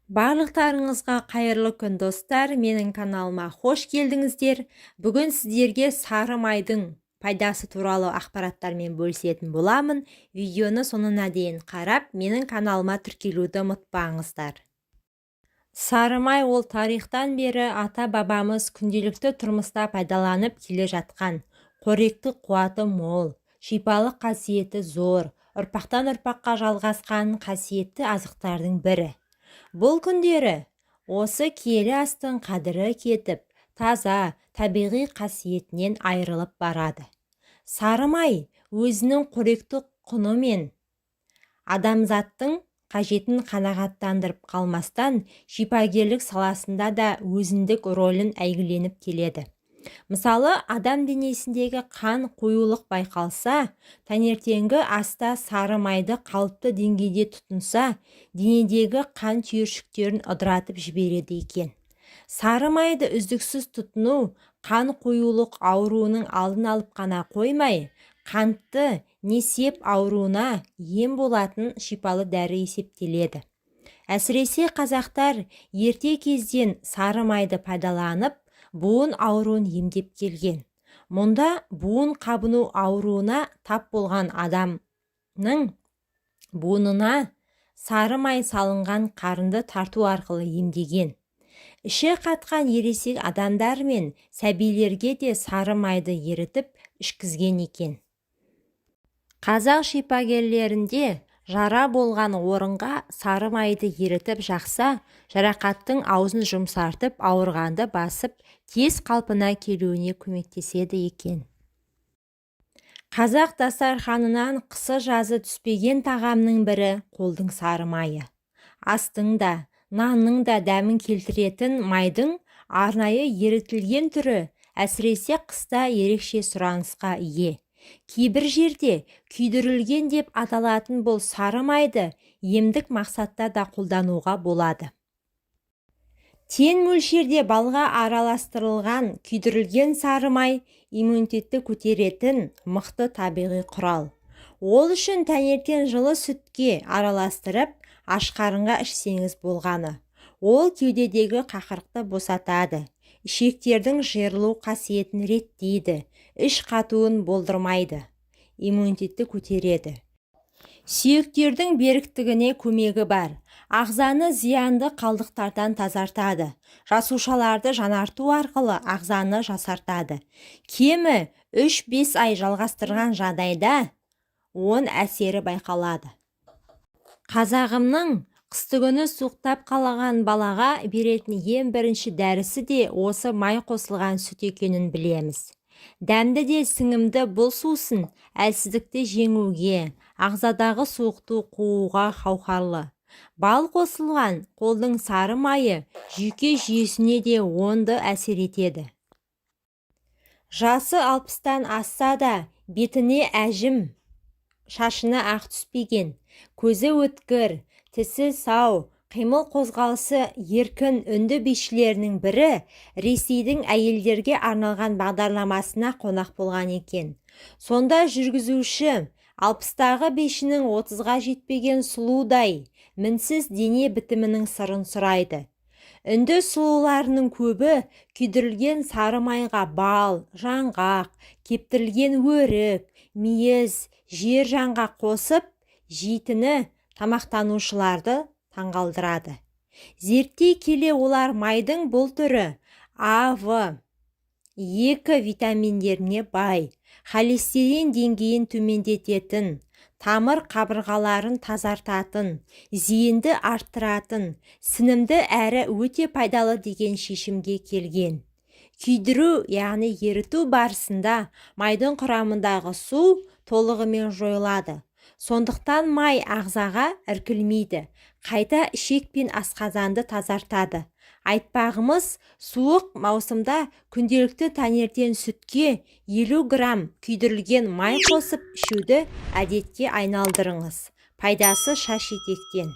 Барлықтарыңызға қайырлы күн достар, менің каналыма қош келдіңіздер. Бүгін сіздерге сары майдың пайдасы туралы ақпараттармен бөлісетін боламын. Видеоны соңына дейін қарап, менің каналыма тіркелуді ұмытпаңыздар. Сары май ол тарихтан бері ата-бабамыз күнделікті тұрмыста пайдаланып келе жатқан, қоректік қуаты мол, шипалық қасиеті зор, ұрпақтан ұрпаққа жалғасқан қасиетті азықтардың бірі. Бұл күндері осы киелі астың қадірі кетіп, таза, табиғи қасиетінен айырылып барады. Сары май өзінің қоректік құнымен адамзаттың қажетін қанағаттандырып қалмастан, шипагерлік саласында да өзіндік рөлін әйгіленіп келеді. Мысалы, адам денесіндегі қан қоюлық байқалса, таңертеңгі аста сары майды қалыпты деңгейде тұтынса, денедегі қан түйіршіктерін ыдыратып жібереді екен. Сары майды үздіксіз тұтыну қан қоюлық ауруының алдын алып қана қоймай, қантты несеп ауруына ем болатын шипалы дәрі есептеледі. Әсіресе қазақтар ерте кезден сары майды пайдаланып, буын ауруын емдеп келген. Мұнда буын қабыну ауруына тап болған адамның буынына сары май салынған қарынды тарту арқылы емдеген. Іші қатқан ересек адамдар мен сәбилерге де сары майды ерітіп ішкізген екен. Қазақ шипагерлерінде жара болған орынға сары майды ерітіп жақса, жарақаттың аузын жұмсартып, ауырғанды басып, тез қалпына келуіне көмектеседі екен. Қазақ дастарханынан қысы-жазы түспеген тағамның бірі қолдың сары майы. Астың да, нанның да дәмін келтіретін майдың арнайы ерітілген түрі әсіресе қыста ерекше сұранысқа ие. Кейбір жерде күйдірілген деп аталатын бұл сары майды емдік мақсатта да қолдануға болады. Тең мөлшерде балға араластырылған күйдірілген сары май иммунитетті көтеретін мықты табиғи құрал. Ол үшін таңертең жылы сүтке араластырып, аш қарынға ішсеңіз болғаны. Ол кеудедегі қақырықты босатады, ішектердің жиырылу қасиетін реттейді, іш қатуын болдырмайды, иммунитетті көтереді. Сүйектердің беріктігіне көмегі бар. Ағзаны зиянды қалдықтардан тазартады. Жасушаларды жанарту арқылы ағзаны жасартады. Кемі 3-5 ай жалғастырған жағдайда оң әсері байқалады. Қазағымның қыстыгүні суықтап қалған балаға беретін ең бірінші дәрісі де осы май қосылған сүт екенін білеміз. Дәмді де сіңімді бұл сусын әлсіздікті жеңуге, ағзадағы суықты қууға қауқарлы. Бал қосылған қолдың сары майы жүйке жүйесіне де оңды әсер етеді. Жасы 60-тан асса да бетіне әжім, шашына ақ түспеген, көзі өткір, тісі сау, қимыл қозғалысы еркін үнді бишілерінің бірі Ресейдің әйелдерге арналған бағдарламасына қонақ болған екен. Сонда жүргізуші 60-тағы бишінің 30-ға жетпеген сұлудай, мінсіз дене бітімінің сырын сұрайды. Үнді сұлуларының көбі күйдірілген сары майға бал, жаңғақ, кептірілген өрік, мейіз, жер жаңғақ қосып, жейтіні тамақтанушыларды таңғалдырады. Зерттей келе олар майдың бұл түрі А, В, 2 витаминдеріне бай, холестерин деңгейін төмендететін, тамыр қабырғаларын тазартатын, зейінді арттыратын, сіңімді әрі өте пайдалы деген шешімге келген. Күйдіру, яғни еріту барысында майдың құрамындағы су толығымен жойылады. Сондықтан май ағзаға іркілмейді, қайта ішек пен асқазанды тазартады. Айтпағымыз, суық маусымда күнделікті таңертең сүтке 50 грамм күйдірілген май қосып ішуді әдетке айналдырыңыз. Пайдасы шаш етектен.